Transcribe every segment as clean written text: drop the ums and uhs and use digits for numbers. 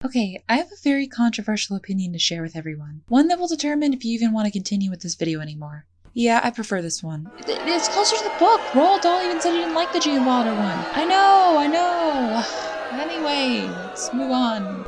Okay, I have a very controversial opinion to share with everyone. One that will determine if you even want to continue with this video anymore. Yeah, I prefer this one. It's closer to the book. Roald Dahl even said he didn't like the Gene Wilder one. I know. Anyway, let's move on.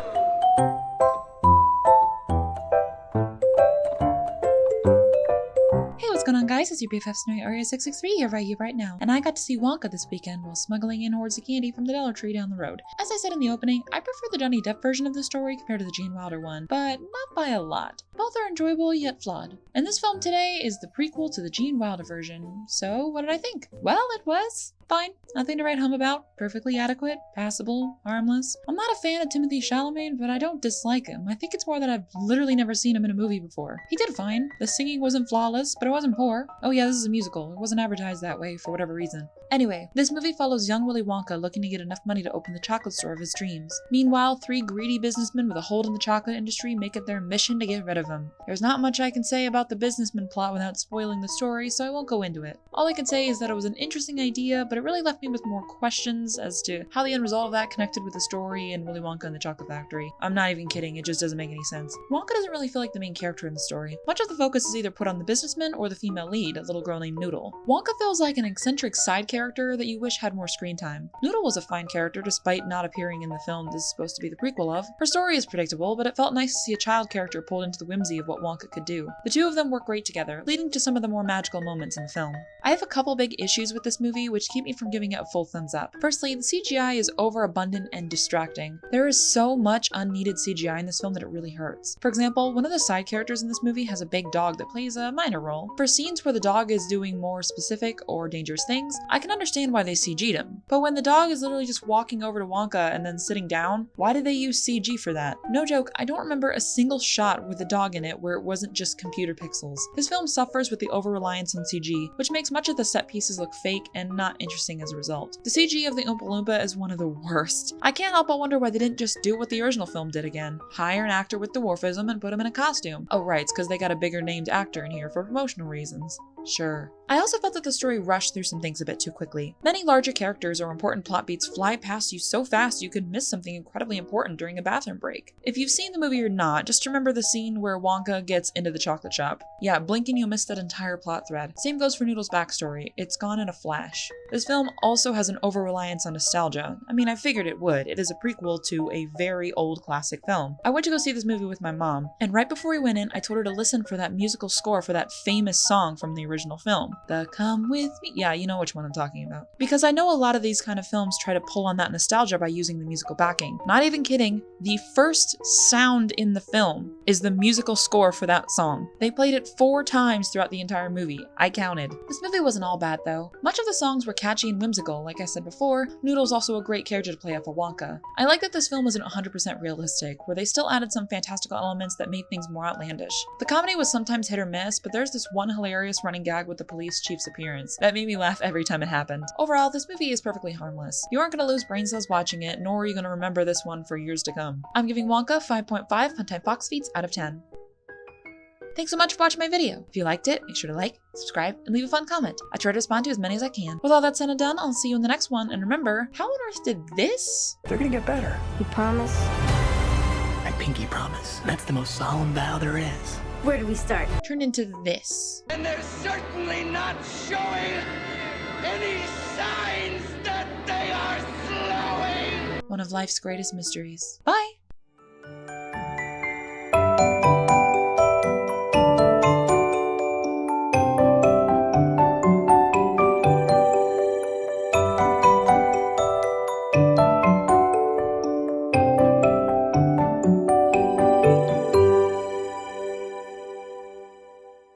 Hey, what's going on, guys? It's your BFF Snowy Area 663 here right now. And I got to see Wonka this weekend while smuggling in hordes of candy from the Dollar Tree down the road. As I said in the opening, I prefer the Johnny Depp version of the story compared to the Gene Wilder one, but not by a lot. Both are enjoyable yet flawed. And this film today is the prequel to the Gene Wilder version. So what did I think? Well, it was fine. Nothing to write home about. Perfectly adequate, passable, harmless. I'm not a fan of Timothée Chalamet, but I don't dislike him. I think it's more that I've literally never seen him in a movie before. He did fine. The singing wasn't flawless, but it wasn't poor. Oh yeah, this is a musical. It wasn't advertised that way for whatever reason. Anyway, this movie follows young Willy Wonka looking to get enough money to open the chocolate store of his dreams. Meanwhile, 3 greedy businessmen with a hold in the chocolate industry make it their mission to get rid of him. There's not much I can say about the businessman plot without spoiling the story, so I won't go into it. All I can say is that it was an interesting idea, but it really left me with more questions as to how the end result of that connected with the story and Willy Wonka and the Chocolate Factory. I'm not even kidding, it just doesn't make any sense. Wonka doesn't really feel like the main character in the story. Much of the focus is either put on the businessman or the female lead, a little girl named Noodle. Wonka feels like an eccentric side character that you wish had more screen time. Noodle was a fine character despite not appearing in the film this is supposed to be the prequel of. Her story is predictable, but it felt nice to see a child character pulled into the whimsy of what Wonka could do. The two of them work great together, leading to some of the more magical moments in the film. I have a couple big issues with this movie which keep me from giving it a full thumbs up. Firstly, the CGI is overabundant and distracting. There is so much unneeded CGI in this film that it really hurts. For example, one of the side characters in this movie has a big dog that plays a minor role. For scenes where the dog is doing more specific or dangerous things, I can understand why they CG'd him. But when the dog is literally just walking over to Wonka and then sitting down, why did they use CG for that? No joke, I don't remember a single shot with the dog in it where it wasn't just computer pixels. This film suffers with the over-reliance on CG, which makes much of the set pieces look fake and not interesting as a result. The CG of the Oompa Loompa is one of the worst. I can't help but wonder why they didn't just do what the original film did again. Hire an actor with dwarfism and put him in a costume. Oh right, it's because they got a bigger named actor in here for promotional reasons. Sure. I also felt that the story rushed through some things a bit too quickly. Many larger characters or important plot beats fly past you so fast you could miss something incredibly important during a bathroom break. If you've seen the movie or not, just remember the scene where Wonka gets into the chocolate shop. Yeah, blink and you'll miss that entire plot thread. Same goes for Noodle's backstory. It's gone in a flash. This film also has an over-reliance on nostalgia. I mean, I figured it would. It is a prequel to a very old classic film. I went to go see this movie with my mom, and right before we went in, I told her to listen for that musical score for that famous song from the original film. The Come With Me. Yeah, you know which one I'm talking about. Because I know a lot of these kind of films try to pull on that nostalgia by using the musical backing. Not even kidding, the first sound in the film is the musical score for that song. They played it 4 times throughout the entire movie. I counted. This movie wasn't all bad though. Much of the songs were catchy and whimsical. Like I said before, Noodle's also a great character to play off of Wonka. I like that this film wasn't 100% realistic, where they still added some fantastical elements that made things more outlandish. The comedy was sometimes hit or miss, but there's this one hilarious running gag with the police chief's appearance that made me laugh every time it happened. Overall, this movie is perfectly harmless. You aren't going to lose brain cells watching it, nor are you going to remember this one for years to come. I'm giving Wonka 5.5 Funtime Fox Feeds out of 10. Thanks so much for watching my video. If you liked it, make sure to like, subscribe, and leave a fun comment. I try to respond to as many as I can. With all that said and done, I'll see you in the next one, and remember, how on earth did this? They're gonna get better. You promise? I pinky promise. That's the most solemn vow there is. Where do we start? Turn into this. And they're certainly not showing any signs that they are slowing. One of life's greatest mysteries. Bye!